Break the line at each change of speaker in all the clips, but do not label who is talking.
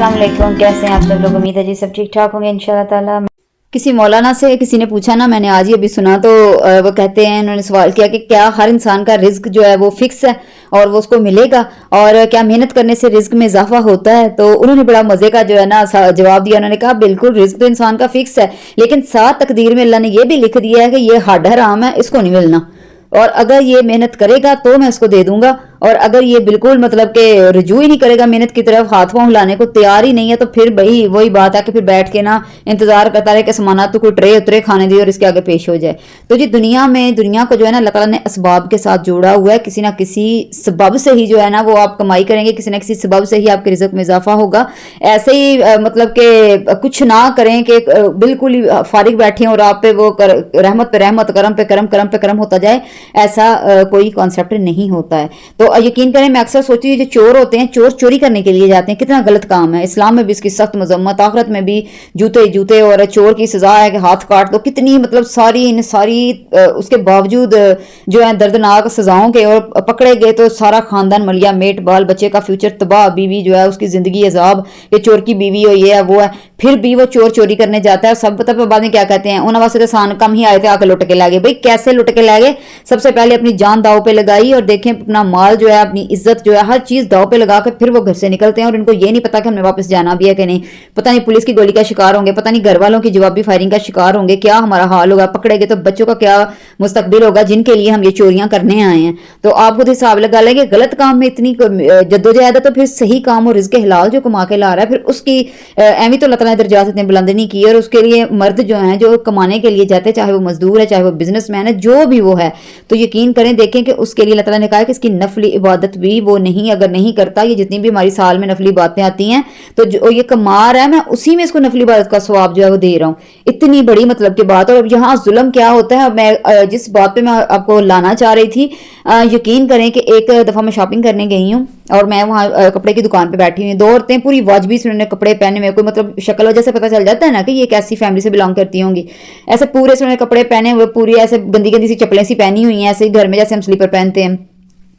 अस्सलाम वालेकुम, कैसे हैं आप सब लोग। उम्मीद है जी सब ठीक ठाक होंगे इंशाल्लाह ताला। किसी मौलाना से किसी ने पूछा ना, मैंने आज ही अभी सुना, तो वो कहते हैं, उन्होंने सवाल किया कि क्या हर इंसान का रिज्क जो है वो फिक्स है और वो उसको मिलेगा, और क्या मेहनत करने से रिज्क में इजाफा होता है। तो उन्होंने बड़ा मजे का जो है ना जवाब दिया। उन्होंने कहा बिल्कुल, रिज्क तो इंसान का फिक्स है, लेकिन साथ तकदीर में अल्लाह ने ये भी लिख दिया है कि ये हड हराम है, इसको नहीं मिलना, और अगर ये मेहनत करेगा तो मैं इसको दे दूंगा, और अगर ये बिल्कुल मतलब कि रजू ही नहीं करेगा मेहनत की तरफ, हाथ पांव हिलाने को तैयार ही नहीं है, तो फिर भाई वही बात है कि फिर बैठ के ना इंतजार करता रहे कि समाना तो कोई ट्रे उतरे खाने दी और इसके आगे पेश हो जाए। तो जी दुनिया को जो है ना अल्लाह ताला ने असबाब के साथ जोड़ा हुआ है। किसी ना किसी सबब से ही जो है ना वो आप कमाई करेंगे, किसी ना किसी सबब से ही आपके रिज़्क में इजाफा होगा। ऐसे ही मतलब कि कुछ ना करें कि बिल्कुल ही फारिग बैठे और आप पे वो रहमत पे रहमत, करम पे करम, करम पे करम होता जाए, ऐसा कोई कॉन्सेप्ट नहीं होता है। तो यकीन करें, मैं अक्सर सोचती हूँ जो चोर होते हैं, चोर चोरी करने के लिए जाते हैं, कितना गलत काम है। इस्लाम में भी इसकी सख्त मजम्मत, आखिरत में भी जूते जूते, और चोर की सजा है कि हाथ काट दो। कितनी मतलब सारी उसके बावजूद जो है दर्दनाक सजाओं के, और पकड़े गए तो सारा खानदान मलिया मेट, बाल बच्चे का फ्यूचर तबाह, बीवी जो है उसकी जिंदगी अजाब, ये चोर की बीवी हो, ये है वो है, फिर भी वो चोर चोरी करने जाता है। सब पता बाद में क्या कहते हैं, उन्होंने वास्ते सान कम ही आए थे, आके लुट के ला गए। भाई कैसे लुट के ला गए? सबसे पहले अपनी जान दाव पे लगाई, और देखें अपना माल जो है, अपनी इज्जत जो है, हर चीज दाव पे लगा के फिर वो घर से निकलते हैं, और इनको ये नहीं पता कि हमने वापस जाना भी है कि नहीं। पता नहीं पुलिस की गोली का शिकार होंगे, पता नहीं घर वालों की जवाबी फायरिंग का शिकार होंगे, क्या हमारा हाल होगा, पकड़े गए तो बच्चों का क्या मुस्तकबिल होगा जिनके लिए हम ये चोरियां करने आए हैं। तो आप खुद हिसाब लगा लेंगे, गलत काम में इतनी जद्दोजहद है, तो फिर सही काम और रिज़्क हलाल जो कमा के ला रहा है, फिर उसकी एवं तो अल्लाह ताला ने दर्जात इतने बुलंद नहीं की। और उसके लिए मर्द जो हैं, जो कमाने के लिए जाते हैं, चाहे वो मजदूर है, चाहे वो बिजनेसमैन है, जो भी वो है, तो यकीन करें, देखें कि उसके लिए अल्लाह ताला ने कहा कि इसकी नफली इबादत भी वो नहीं, अगर नहीं करता, ये जितनी भी हमारी साल में नफली बातें आती हैं, तो जो ये कमा रहा है, मैं उसी में इसको नफली इबादत का सवाब जो है वो दे रहा हूँ। इतनी बड़ी मतलब की बात। और यहाँ जुल्म क्या होता है, मैं जिस बात पे मैं आपको लाना चाह रही थी, यकीन करें कि एक दफ़ा मैं शॉपिंग करने गई हूँ, और मैं वहाँ कपड़े की दुकान पे बैठी हुई, दो औरतें पूरी वाजबी से उन्होंने कपड़े पहने हुए, कोई मतलब शक्ल वजह से पता चल जाता है ना कि ये एक ऐसी फैमिली से बिलोंग करती होंगी। ऐसे पूरे से उन्होंने कपड़े पहने हुए, पूरी ऐसे गंदी गंदी सी चप्पलें सी पहनी हुई हैं, ऐसे घर में जैसे हम स्लीपर पहनते हैं।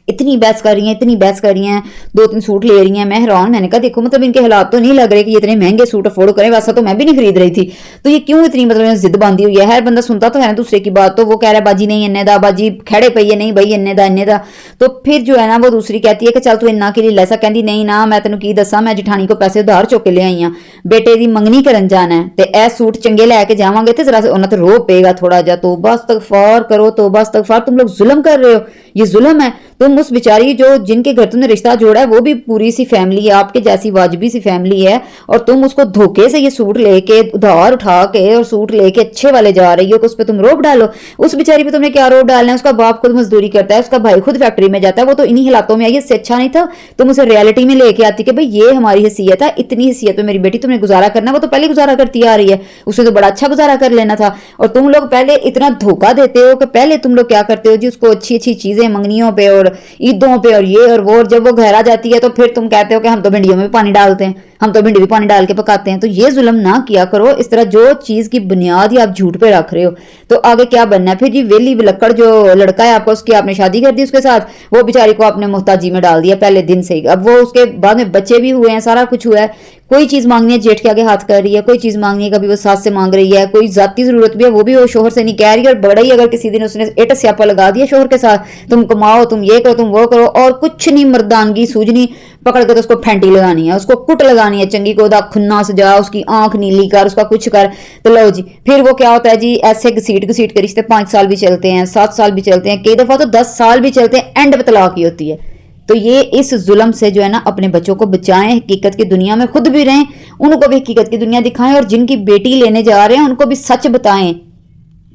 इतनी बहस कर रही हैं, इतनी बहस कर रही हैं, 2-3 सूट ले रही हैं। मैं हैरान, मैंने कहा देखो मतलब इनके हालात तो नहीं लग रहे कि ये इतने महंगे सूट अफोर्ड करें, वैसा तो मैं भी नहीं खरीद रही थी, तो ये क्यों इतनी मतलब जिद बांधी हुई है। हर बंदा सुनता तो है ना दूसरे की बात, तो वो कह रहा है बाजी नहीं इन्ने दा, बाजी खड़े पई है, नहीं भाई इन्ने दा। तो फिर जो है ना वो दूसरी कहती है कि चल तू इन्ना के लिए लैसा, कहती नहीं ना, मैं तेन की दसा, मैं जिठानी को पैसे उधार चुक के ले आई हाँ, बेटे की मंगनी करन जाना है, तो ए सूट चंगे लैके जावांगे तो जरा उन्हें तो रो पेगा थोड़ा जा। तौबा इस्तगफार करो, तौबा इस्तगफार, तुम लोग जुल्म कर रहे हो, ये जुल्म है। तुम उस बेचारी जो जिनके घर तुमने रिश्ता जोड़ा है, वो भी पूरी सी फैमिली है, आपके जैसी वाजबी सी फैमिली है, और तुम उसको धोखे से ये सूट लेके उधार उठा के और सूट लेके अच्छे वाले जा रही हो कि उस पर तुम रोब डालो। उस बेचारी पे तुमने क्या रोब डालना है? उसका बाप खुद मजदूरी करता है, उसका भाई खुद फैक्ट्री में जाता है, वो तो इन्हीं हालातों में आई। इससे अच्छा नहीं था तुम उसे रियलिटी में लेके आती कि भाई ये हमारी हैसियत है, इतनी हैसियत में मेरी बेटी तुमने गुजारा करना। वो तो पहले गुजारा करती आ रही है, उसने तो बड़ा अच्छा गुजारा कर लेना था। और तुम लोग पहले इतना धोखा देते हो कि पहले तुम लोग क्या करते हो जी, उसको अच्छी अच्छी चीजें मंगनियों पे और ईदों पे और ये और वो, और जब वो घर आ जाती है तो फिर तुम कहते हो कि हम तो भिंडियों में भी पानी डालते हैं, हम तो भिंडी भी पानी डाल के पकाते हैं। तो ये जुल्म ना किया करो इस तरह, जो चीज की बुनियाद ही आप झूठ पे रख रहे हो तो आगे क्या बनना है फिर जी। वेली विलक्कड़ जो लड़का है आपका, उसकी आपने शादी कर दी उसके साथ, वो बेचारी को आपने मुहताजी में डाल दिया पहले दिन से ही। अब वो उसके बाद में बच्चे भी हुए हैं, सारा कुछ हुआ है, कोई चीज मांगनी है जेठ के आगे हाथ कर रही है, कोई चीज मांगनी है कभी वो सास से मांग रही है, कोई जाती जरूरत भी है वो भी वो शोहर से नहीं कह रही। और बड़ा ही अगर किसी दिन उसने एट स्यापा लगा दिया शोहर के साथ, तुम कमाओ, तुम ये करो, तुम वो करो, और कुछ नहीं, मर्दानगी सूझनी, पकड़ के तो उसको फेंटी लगानी है, उसको कुट लगानी है चंगी को, खुन्ना सजा, उसकी आंख नीली कर, उसका कुछ कर। तो लो जी, फिर वो क्या होता है जी, ऐसे घसीट घसीट के रिश्ते 5 साल भी चलते हैं, 7 साल भी चलते हैं, कई दफा तो 10 साल भी चलते हैं, एंड पे तलाक ही होती है। तो ये इस जुल्म से जो है ना अपने बच्चों को बचाएं, हकीकत की दुनिया में खुद भी रहें, उनको भी हकीकत की दुनिया दिखाएं, और जिनकी बेटी लेने जा रहे हैं उनको भी सच बताएं,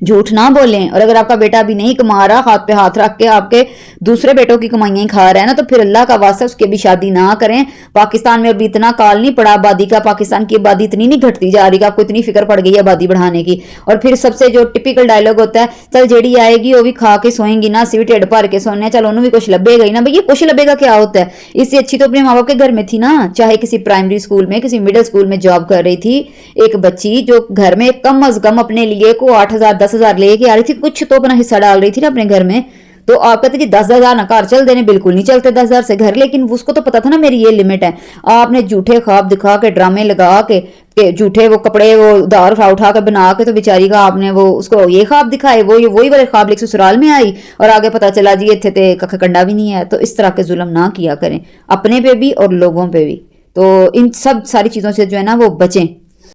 झूठ ना बोलें। और अगर आपका बेटा अभी नहीं कमा रहा, हाथ पे हाथ रख के आपके दूसरे बेटों की कमाइयां खा रहा है ना, तो फिर अल्लाह का वास्ता उसकी भी शादी ना करें। पाकिस्तान में अभी इतना काल नहीं पड़ा आबादी का, पाकिस्तान की आबादी इतनी नहीं घटती जा रही, आपको इतनी फिक्र पड़ गई है आबादी बढ़ाने की। और फिर सबसे जो टिपिकल डायलॉग होता है, चल जेड़ी आएगी वो भी खा के सोएंगी ना, सिर्फ ढिड भर के सोने, चल उन्होंने भी कुछ लबेगा ही ना। भैया कुछ लबेगा क्या होता है? इससे अच्छी तो अपने माँ बाप के घर में थी ना, चाहे किसी प्राइमरी स्कूल में, किसी मिडिल स्कूल में जॉब कर रही थी एक बच्ची, जो घर में कम अज कम अपने लिए को 8,000 10,000 लेके आ रही थी, कुछ तो अपना हिस्सा डाल रही थी ना अपने घर में। تو آپ کہتے جی 10,000 نہ گھر چل دینے، بالکل نہیں چلتے 10,000 سے گھر، لیکن اس کو تو پتا تھا نا میری یہ لمٹ ہے. آپ نے جھوٹے خواب دکھا کے ڈرامے لگا کے جھوٹے وہ کپڑے وہ ادھار اٹھا کے بنا کے تو بیچاری کا آپ نے وہ اس کو یہ خواب دکھائے، وہی والے خواب لے کے سسرال میں آئی اور آگے پتا چلا جی اتنے تے ککھ کنڈا بھی نہیں ہے. تو اس طرح کے ظلم نہ کیا کریں اپنے پہ بھی اور لوگوں پہ بھی. تو ان سب ساری چیزوں سے جو ہے نا وہ بچیں.